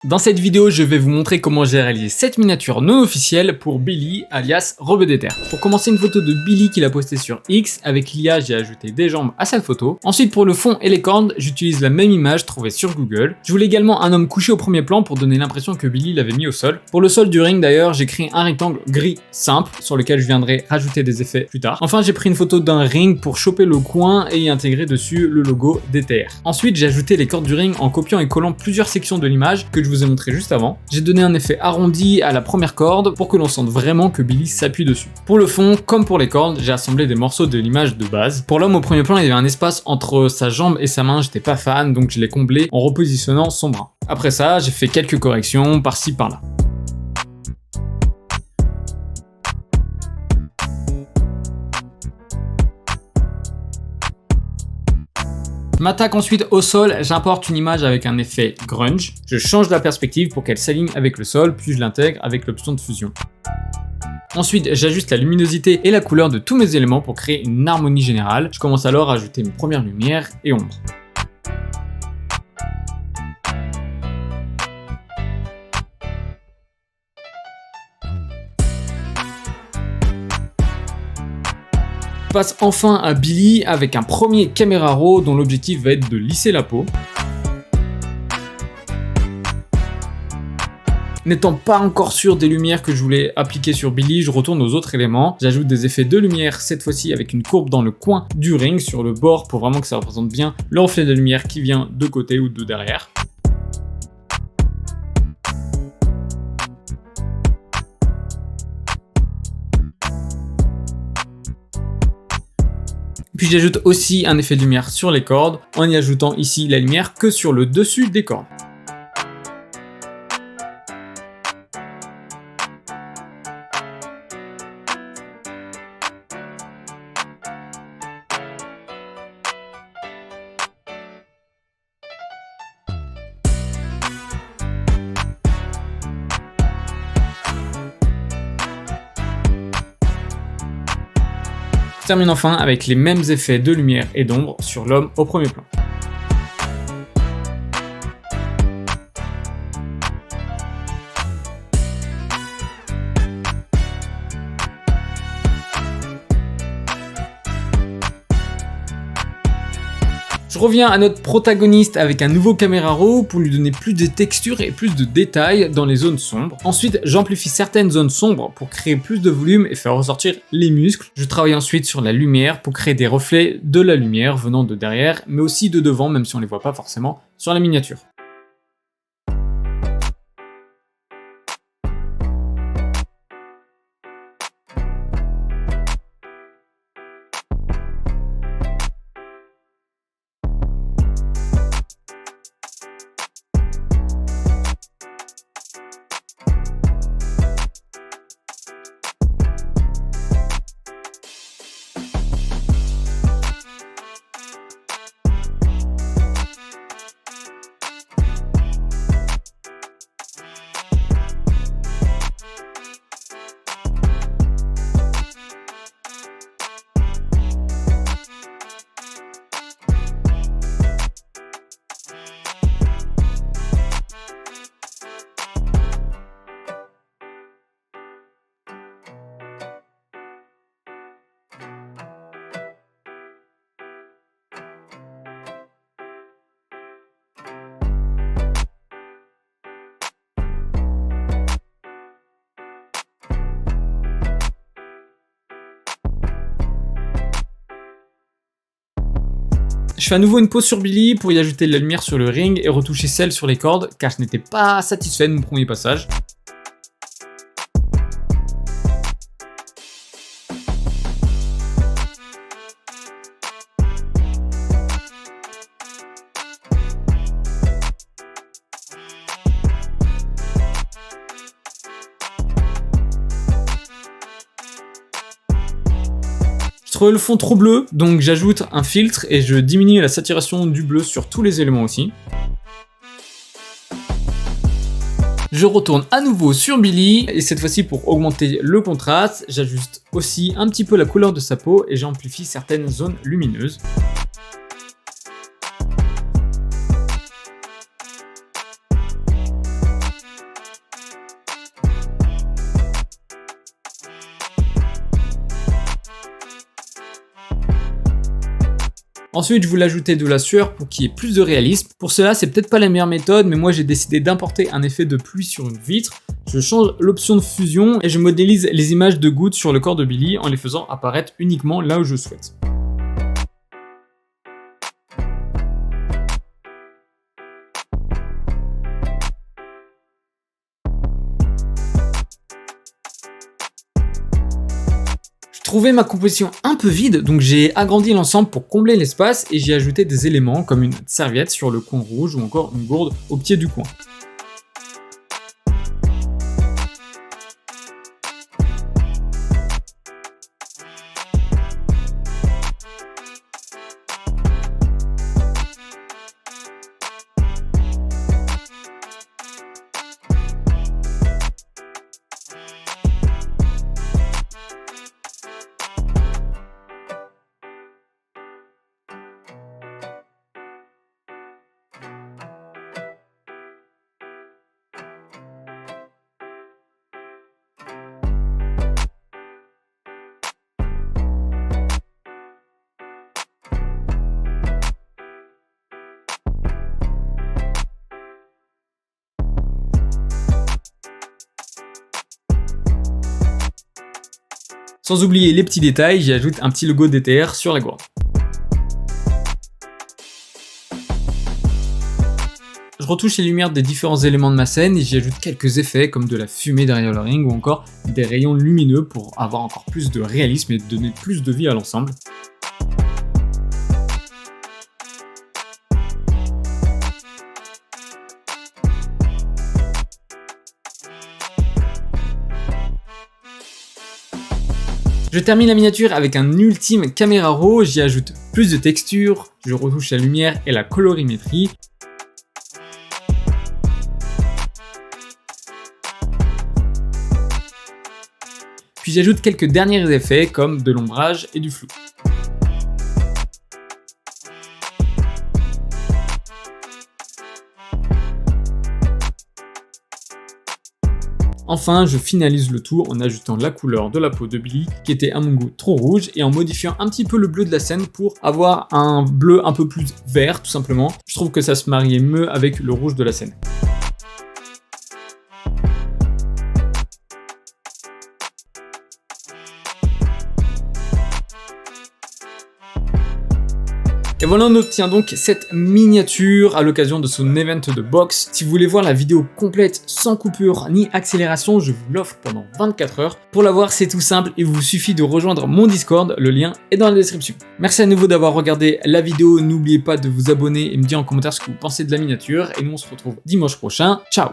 Dans cette vidéo, je vais vous montrer comment j'ai réalisé cette miniature non officielle pour Billy, alias Robedéter. Pour commencer, une photo de Billy qu'il a postée sur X. Avec l'IA, j'ai ajouté des jambes à cette photo. Ensuite, pour le fond et les cornes, j'utilise la même image trouvée sur Google. Je voulais également un homme couché au premier plan pour donner l'impression que Billy l'avait mis au sol. Pour le sol du ring d'ailleurs, j'ai créé un rectangle gris simple sur lequel je viendrai rajouter des effets plus tard. Enfin, j'ai pris une photo d'un ring pour choper le coin et y intégrer dessus le logo DTR. Ensuite, j'ai ajouté les cordes du ring en copiant et collant plusieurs sections de l'image que je vous ai montré juste avant. J'ai donné un effet arrondi à la première corde pour que l'on sente vraiment que Billy s'appuie dessus. Pour le fond, comme pour les cordes, j'ai assemblé des morceaux de l'image de base. Pour l'homme au premier plan, il y avait un espace entre sa jambe et sa main, j'étais pas fan, donc je l'ai comblé en repositionnant son bras. Après ça, j'ai fait quelques corrections par-ci par-là. Je m'attaque ensuite au sol, j'importe une image avec un effet grunge, je change la perspective pour qu'elle s'aligne avec le sol, puis je l'intègre avec l'option de fusion. Ensuite, j'ajuste la luminosité et la couleur de tous mes éléments pour créer une harmonie générale. Je commence alors à ajouter mes premières lumières et ombres. Je passe enfin à Billy avec un premier caméra raw dont l'objectif va être de lisser la peau. N'étant pas encore sûr des lumières que je voulais appliquer sur Billy, je retourne aux autres éléments. J'ajoute des effets de lumière, cette fois-ci avec une courbe dans le coin du ring, sur le bord, pour vraiment que ça représente bien le reflet de lumière qui vient de côté ou de derrière. Puis j'ajoute aussi un effet de lumière sur les cordes, en y ajoutant ici la lumière que sur le dessus des cordes. Je termine enfin avec les mêmes effets de lumière et d'ombre sur l'homme au premier plan. Je reviens à notre protagoniste avec un nouveau caméra raw pour lui donner plus de texture et plus de détails dans les zones sombres. Ensuite, j'amplifie certaines zones sombres pour créer plus de volume et faire ressortir les muscles. Je travaille ensuite sur la lumière pour créer des reflets de la lumière venant de derrière, mais aussi de devant, même si on les voit pas forcément sur la miniature. Je fais à nouveau une pause sur Billy pour y ajouter de la lumière sur le ring et retoucher celle sur les cordes car je n'étais pas satisfait de mon premier passage. Je trouvais le fond trop bleu, donc j'ajoute un filtre et je diminue la saturation du bleu sur tous les éléments aussi. Je retourne à nouveau sur Billy et cette fois-ci pour augmenter le contraste, j'ajuste aussi un petit peu la couleur de sa peau et j'amplifie certaines zones lumineuses. Ensuite, je voulais ajouter de la sueur pour qu'il y ait plus de réalisme. Pour cela, c'est peut-être pas la meilleure méthode, mais moi j'ai décidé d'importer un effet de pluie sur une vitre. Je change l'option de fusion et je modélise les images de gouttes sur le corps de Billy en les faisant apparaître uniquement là où je souhaite. Je trouvais ma composition un peu vide, donc j'ai agrandi l'ensemble pour combler l'espace et j'ai ajouté des éléments comme une serviette sur le coin rouge ou encore une gourde au pied du coin. Sans oublier les petits détails, j'y ajoute un petit logo DTR sur la gourde. Je retouche les lumières des différents éléments de ma scène et j'y ajoute quelques effets comme de la fumée derrière le ring ou encore des rayons lumineux pour avoir encore plus de réalisme et donner plus de vie à l'ensemble. Je termine la miniature avec un ultime caméra raw, j'y ajoute plus de texture, je retouche la lumière et la colorimétrie. Puis j'ajoute quelques derniers effets comme de l'ombrage et du flou. Enfin, je finalise le tout en ajoutant la couleur de la peau de Billy qui était à mon goût trop rouge et en modifiant un petit peu le bleu de la scène pour avoir un bleu un peu plus vert tout simplement. Je trouve que ça se mariait mieux avec le rouge de la scène. Et voilà, on obtient donc cette miniature à l'occasion de son event de boxe. Si vous voulez voir la vidéo complète sans coupure ni accélération, je vous l'offre pendant 24 heures. Pour la voir, c'est tout simple, il vous suffit de rejoindre mon Discord, le lien est dans la description. Merci à nouveau d'avoir regardé la vidéo, n'oubliez pas de vous abonner et me dire en commentaire ce que vous pensez de la miniature. Et nous on se retrouve dimanche prochain, ciao!